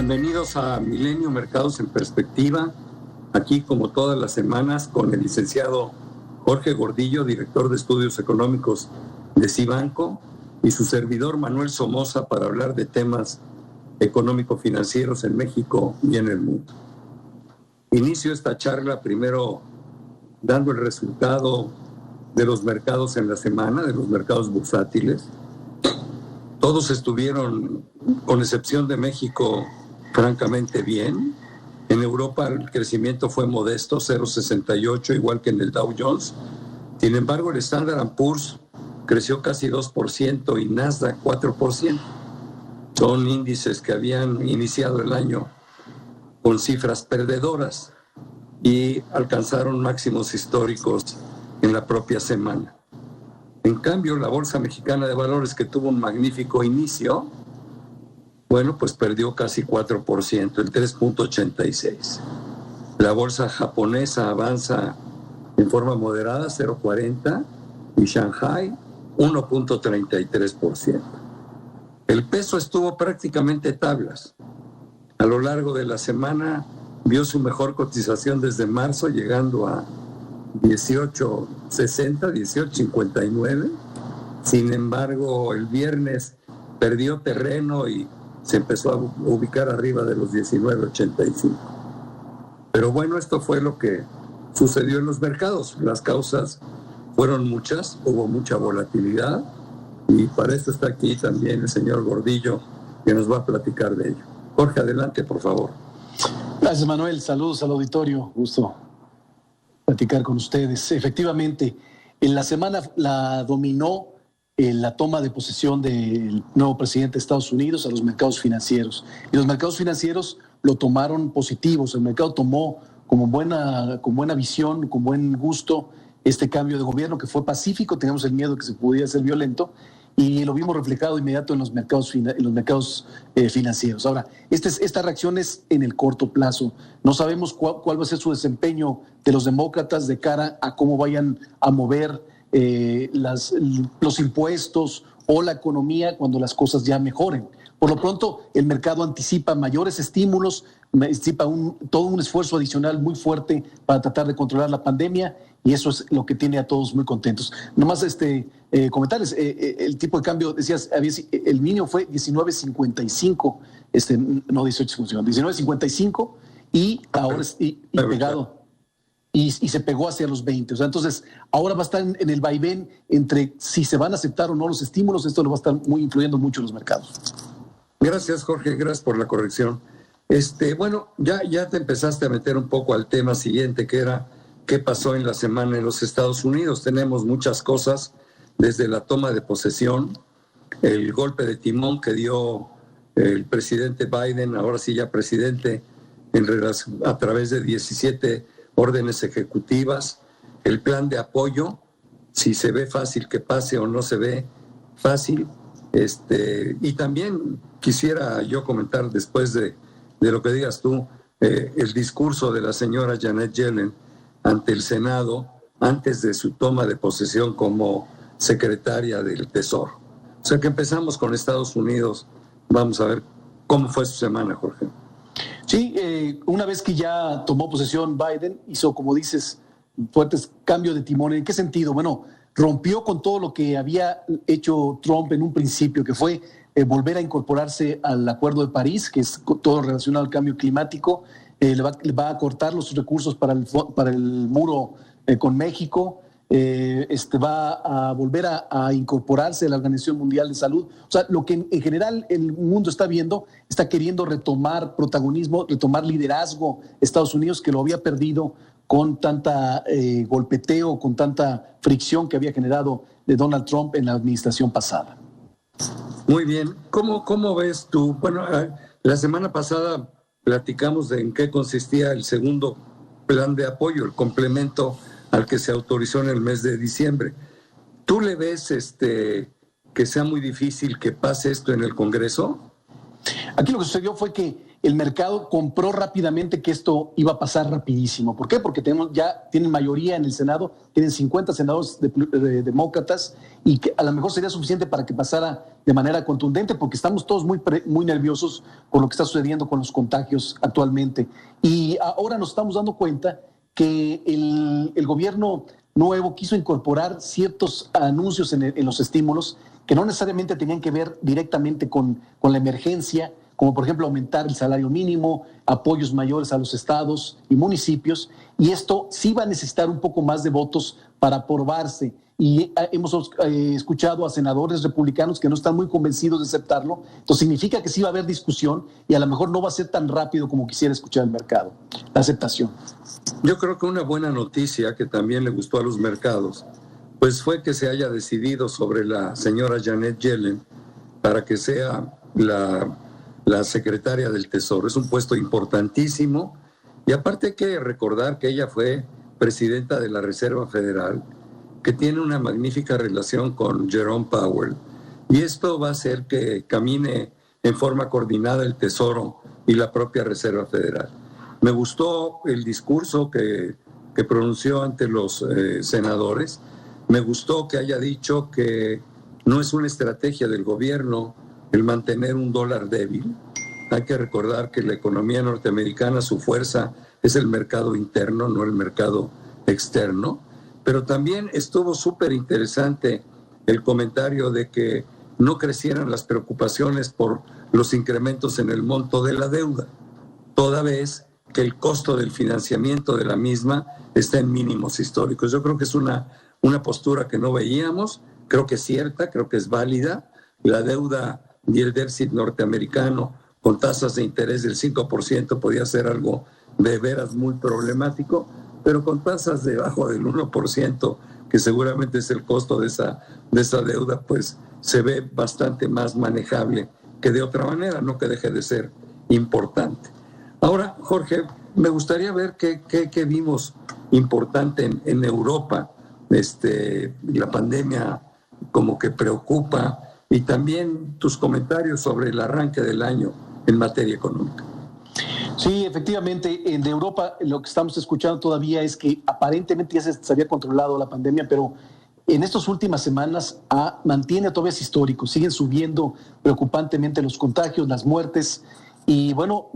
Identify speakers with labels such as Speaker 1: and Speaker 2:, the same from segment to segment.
Speaker 1: Bienvenidos a Milenio Mercados en Perspectiva, aquí como todas las semanas con el licenciado Jorge Gordillo, director de Estudios Económicos de Cibanco, y su servidor Manuel Somoza para hablar de temas económico-financieros en México y en el mundo. Inicio esta charla primero dando el resultado de los mercados en la semana, de los mercados bursátiles. Todos estuvieron, con excepción de México, francamente bien. En Europa el crecimiento fue modesto, 0,68, igual que en el Dow Jones. Sin embargo, el Standard & Poor's creció casi 2% y Nasdaq 4%. Son índices que habían iniciado el año con cifras perdedoras y alcanzaron máximos históricos en la propia semana. En cambio, la Bolsa Mexicana de Valores, que tuvo un magnífico inicio, bueno, pues perdió casi 4%, el 3.86. La bolsa japonesa avanza en forma moderada, 0.40, y Shanghai, 1.33%. El peso estuvo prácticamente tablas. A lo largo de la semana vio su mejor cotización desde marzo, llegando a 18.60, 18.59. Sin embargo, el viernes perdió terreno y se empezó a ubicar arriba de los 19.85. Pero bueno, esto fue lo que sucedió en los mercados. Las causas fueron muchas, hubo mucha volatilidad y para eso está aquí también el señor Gordillo, que nos va a platicar de ello. Jorge, adelante, por favor.
Speaker 2: Gracias, Manuel. Saludos al auditorio. Gusto platicar con ustedes. Efectivamente, en la semana la dominó la toma de posesión del nuevo presidente de Estados Unidos a los mercados financieros. Y los mercados financieros lo tomaron positivos. El mercado tomó con buena visión, con buen gusto este cambio de gobierno que fue pacífico. Teníamos el miedo de que se pudiera ser violento y lo vimos reflejado inmediato en los mercados financieros. Ahora, esta reacción es en el corto plazo. No sabemos cuál va a ser su desempeño de los demócratas de cara a cómo vayan a mover los impuestos o la economía cuando las cosas ya mejoren. Por lo pronto, el mercado anticipa mayores estímulos, anticipa todo un esfuerzo adicional muy fuerte para tratar de controlar la pandemia, y eso es lo que tiene a todos muy contentos. Nomás comentarles, el tipo de cambio, decías, el mínimo fue 19.55, no 18.55, 19.55, y ahora pegado. Y se pegó hacia los 20. O sea, entonces, ahora va a estar en el vaivén entre si se van a aceptar o no los estímulos. Esto lo va a estar influyendo mucho en los mercados.
Speaker 1: Gracias, Jorge. Gracias por la corrección. Bueno, ya te empezaste a meter un poco al tema siguiente, que era qué pasó en la semana en los Estados Unidos. Tenemos muchas cosas, desde la toma de posesión, el golpe de timón que dio el presidente Biden, ahora sí ya presidente, a través de 17 órdenes ejecutivas, el plan de apoyo, si se ve fácil que pase o no se ve fácil. Y también quisiera yo comentar, después de lo que digas tú, el discurso de la señora Janet Yellen ante el Senado antes de su toma de posesión como secretaria del Tesoro. O sea que empezamos con Estados Unidos. Vamos a ver cómo fue su semana, Jorge.
Speaker 2: Sí, una vez que ya tomó posesión Biden, hizo, como dices, fuertes cambios de timón. ¿En qué sentido? Bueno, rompió con todo lo que había hecho Trump en un principio, que fue volver a incorporarse al Acuerdo de París, que es todo relacionado al cambio climático. Le va a cortar los recursos para el muro con México. Va a volver a incorporarse a la Organización Mundial de Salud. O sea, lo que en general el mundo está viendo, está queriendo retomar protagonismo, retomar liderazgo Estados Unidos, que lo había perdido con tanta golpeteo, con tanta fricción que había generado de Donald Trump en la administración pasada.
Speaker 1: Muy bien. ¿Cómo ves tú? Bueno, la semana pasada platicamos de en qué consistía el segundo plan de apoyo, el complemento al que se autorizó en el mes de diciembre. ¿Tú le ves que sea muy difícil que pase esto en el Congreso?
Speaker 2: Aquí lo que sucedió fue que el mercado compró rápidamente que esto iba a pasar rapidísimo. ¿Por qué? Porque tienen mayoría en el Senado, tienen 50 senadores demócratas y que a lo mejor sería suficiente para que pasara de manera contundente, porque estamos todos muy nerviosos por lo que está sucediendo con los contagios actualmente. Y ahora nos estamos dando cuenta que el gobierno nuevo quiso incorporar ciertos anuncios en los estímulos que no necesariamente tenían que ver directamente con la emergencia, como por ejemplo aumentar el salario mínimo, apoyos mayores a los estados y municipios, y esto sí va a necesitar un poco más de votos para aprobarse. Y hemos escuchado a senadores republicanos que no están muy convencidos de aceptarlo, entonces significa que sí va a haber discusión y a lo mejor no va a ser tan rápido como quisiera escuchar el mercado, la aceptación.
Speaker 1: Yo creo que una buena noticia que también le gustó a los mercados, pues fue que se haya decidido sobre la señora Janet Yellen para que sea la secretaria del Tesoro. Es un puesto importantísimo y aparte hay que recordar que ella fue presidenta de la Reserva Federal, que tiene una magnífica relación con Jerome Powell, y esto va a hacer que camine en forma coordinada el Tesoro y la propia Reserva Federal. Me gustó el discurso que pronunció ante los senadores. Me gustó que haya dicho que no es una estrategia del gobierno el mantener un dólar débil. Hay que recordar que la economía norteamericana, su fuerza es el mercado interno, no el mercado externo. Pero también estuvo súper interesante el comentario de que no crecieran las preocupaciones por los incrementos en el monto de la deuda, toda vez que el costo del financiamiento de la misma está en mínimos históricos. Yo creo que es una postura que no veíamos, creo que es cierta, creo que es válida. La deuda y el déficit norteamericano con tasas de interés del 5% podía ser algo de veras muy problemático, pero con tasas debajo del 1%, que seguramente es el costo de esa deuda, pues se ve bastante más manejable que de otra manera, no que deje de ser importante. Ahora, Jorge, me gustaría ver qué vimos importante en Europa. La pandemia como que preocupa, y también tus comentarios sobre el arranque del año en materia económica.
Speaker 2: Sí, efectivamente, en Europa lo que estamos escuchando todavía es que aparentemente ya se había controlado la pandemia, pero en estas últimas semanas mantiene todavía históricos, siguen subiendo preocupantemente los contagios, las muertes, y bueno,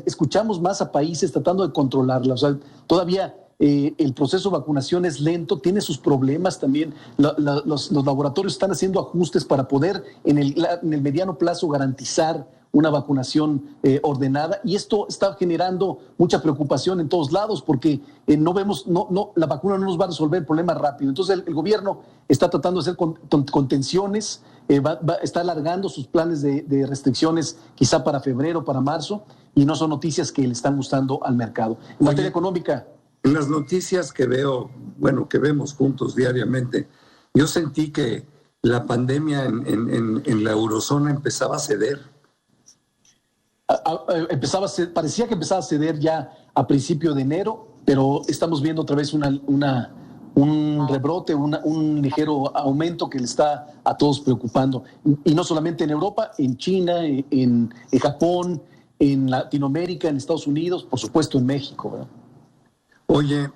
Speaker 2: escuchamos más a países tratando de controlarla. O sea, todavía el proceso de vacunación es lento, tiene sus problemas también. Los laboratorios están haciendo ajustes para poder en el mediano plazo garantizar una vacunación ordenada, y esto está generando mucha preocupación en todos lados porque la vacuna no nos va a resolver el problema rápido. Entonces el gobierno está tratando de hacer contenciones, está alargando sus planes de restricciones quizá para febrero, para marzo, y no son noticias que le están gustando al mercado. En materia económica,
Speaker 1: en las noticias que vemos juntos diariamente, yo sentí que la pandemia en la eurozona empezaba a ceder.
Speaker 2: Parecía que empezaba a ceder ya a principio de enero, pero estamos viendo otra vez un rebrote, un ligero aumento que le está a todos preocupando. Y no solamente en Europa, en China, en Japón, en Latinoamérica, en Estados Unidos, por supuesto en México, ¿verdad?
Speaker 1: Oye,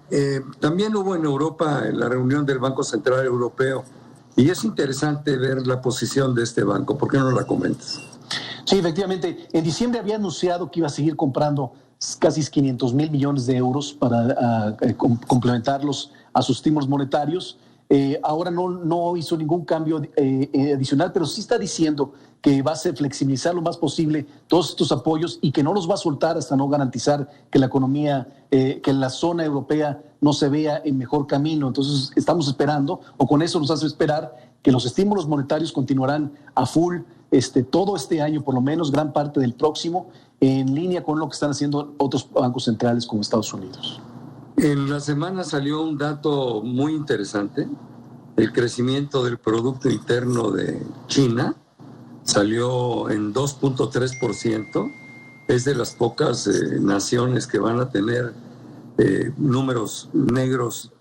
Speaker 1: también hubo en Europa la reunión del Banco Central Europeo, y es interesante ver la posición de este banco. ¿Por qué no la comentas?
Speaker 2: Sí, efectivamente. En diciembre había anunciado que iba a seguir comprando casi 500 mil millones de euros para complementarlos a sus estímulos monetarios. Ahora no hizo ningún cambio adicional, pero sí está diciendo que va a flexibilizar lo más posible todos estos apoyos y que no los va a soltar hasta no garantizar que la economía, que la zona europea no se vea en mejor camino. Entonces estamos esperando, o con eso nos hace esperar, que los estímulos monetarios continuarán a full todo este año, por lo menos gran parte del próximo, en línea con lo que están haciendo otros bancos centrales como Estados Unidos.
Speaker 1: En la semana salió un dato muy interesante. El crecimiento del Producto Interno de China salió en 2.3%. Es de las pocas naciones que van a tener números negros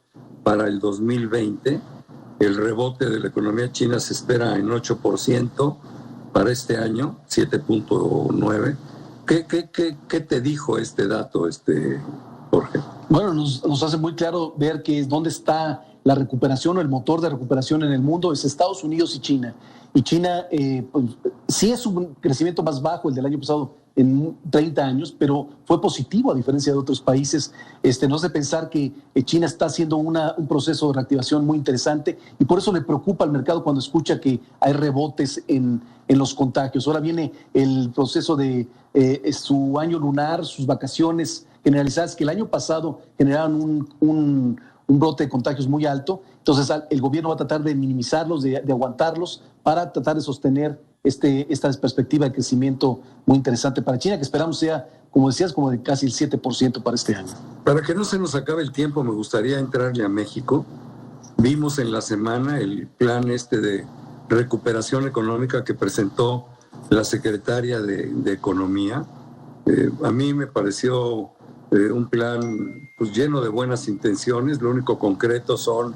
Speaker 1: para el 2020. El rebote de la economía china se espera en 8% para este año, 7.9%. ¿Qué te dijo este dato, Jorge?
Speaker 2: Bueno, nos hace muy claro ver que es dónde está la recuperación o el motor de recuperación en el mundo, es Estados Unidos y China. Y China pues, sí es un crecimiento más bajo el del año pasado en 30 años, pero fue positivo a diferencia de otros países. No hace pensar que China está haciendo un proceso de reactivación muy interesante y por eso le preocupa al mercado cuando escucha que hay rebotes en los contagios. Ahora viene el proceso de su año lunar, sus vacaciones generalizadas, que el año pasado generaron un brote de contagios muy alto. Entonces el gobierno va a tratar de minimizarlos, de aguantarlos para tratar de sostener esta perspectiva de crecimiento muy interesante para China, que esperamos sea, como decías, como de casi el 7% para este año.
Speaker 1: Para que no se nos acabe el tiempo, me gustaría entrarle a México. Vimos en la semana el plan de recuperación económica que presentó la secretaria de Economía. A mí me pareció un plan pues, lleno de buenas intenciones. Lo único concreto son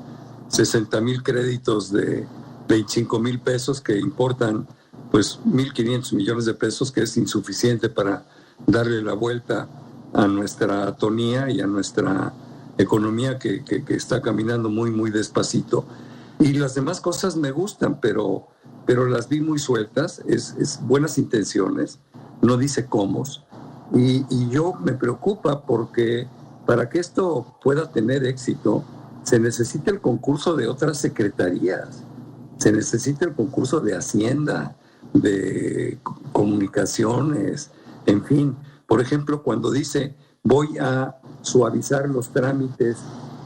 Speaker 1: 60,000 créditos de 25,000 pesos que importan pues 1,500 millones de pesos, que es insuficiente para darle la vuelta a nuestra atonía y a nuestra economía que está caminando muy, muy despacito. Y las demás cosas me gustan, pero las vi muy sueltas, es buenas intenciones, no dice cómo. Y yo me preocupa porque para que esto pueda tener éxito se necesita el concurso de otras secretarías, se necesita el concurso de Hacienda, de Comunicaciones, en fin. Por ejemplo, cuando dice voy a suavizar los trámites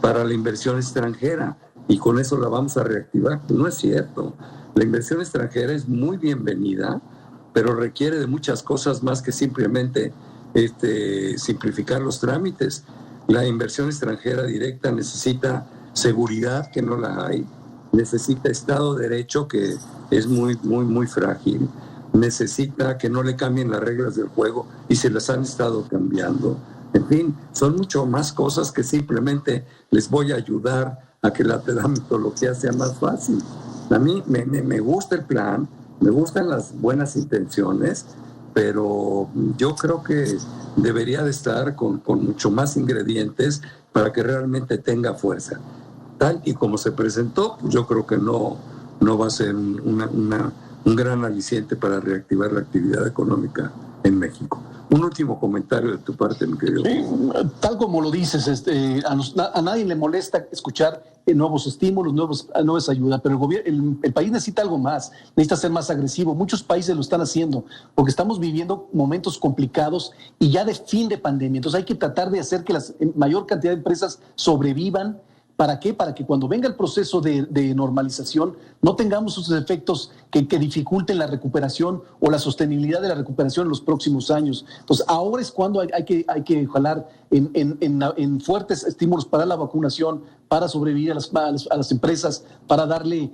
Speaker 1: para la inversión extranjera y con eso la vamos a reactivar, no es cierto. La inversión extranjera es muy bienvenida, pero requiere de muchas cosas más que simplemente simplificar los trámites. La inversión extranjera directa necesita seguridad, que no la hay, necesita Estado de Derecho, que es muy, muy, muy frágil, necesita que no le cambien las reglas del juego y se las han estado cambiando. En fin, son mucho más cosas que simplemente les voy a ayudar a que la tramitología sea más fácil. A mí me gusta el plan, me gustan las buenas intenciones, pero yo creo que debería de estar con mucho más ingredientes para que realmente tenga fuerza. Tal y como se presentó, pues yo creo que no va a ser un gran aliciente para reactivar la actividad económica en México. Un último comentario de tu parte, mi querido.
Speaker 2: Sí, tal como lo dices, a nadie le molesta escuchar nuevos estímulos, nuevas ayudas, pero el país necesita algo más, necesita ser más agresivo. Muchos países lo están haciendo porque estamos viviendo momentos complicados y ya de fin de pandemia. Entonces hay que tratar de hacer que la mayor cantidad de empresas sobrevivan. ¿Para qué? Para que cuando venga el proceso de normalización no tengamos esos efectos que dificulten la recuperación o la sostenibilidad de la recuperación en los próximos años. Entonces, ahora es cuando hay que jalar en fuertes estímulos para la vacunación, para sobrevivir a las empresas, para darle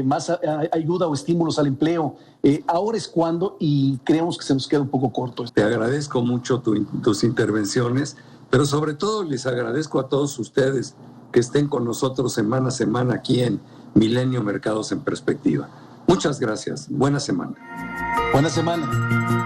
Speaker 2: más ayuda o estímulos al empleo. Ahora es cuando, y creemos que se nos queda un poco corto.
Speaker 1: Te agradezco mucho tus intervenciones, pero sobre todo les agradezco a todos ustedes que estén con nosotros semana a semana aquí en Milenio Mercados en Perspectiva. Muchas gracias. Buena semana.
Speaker 2: Buena semana.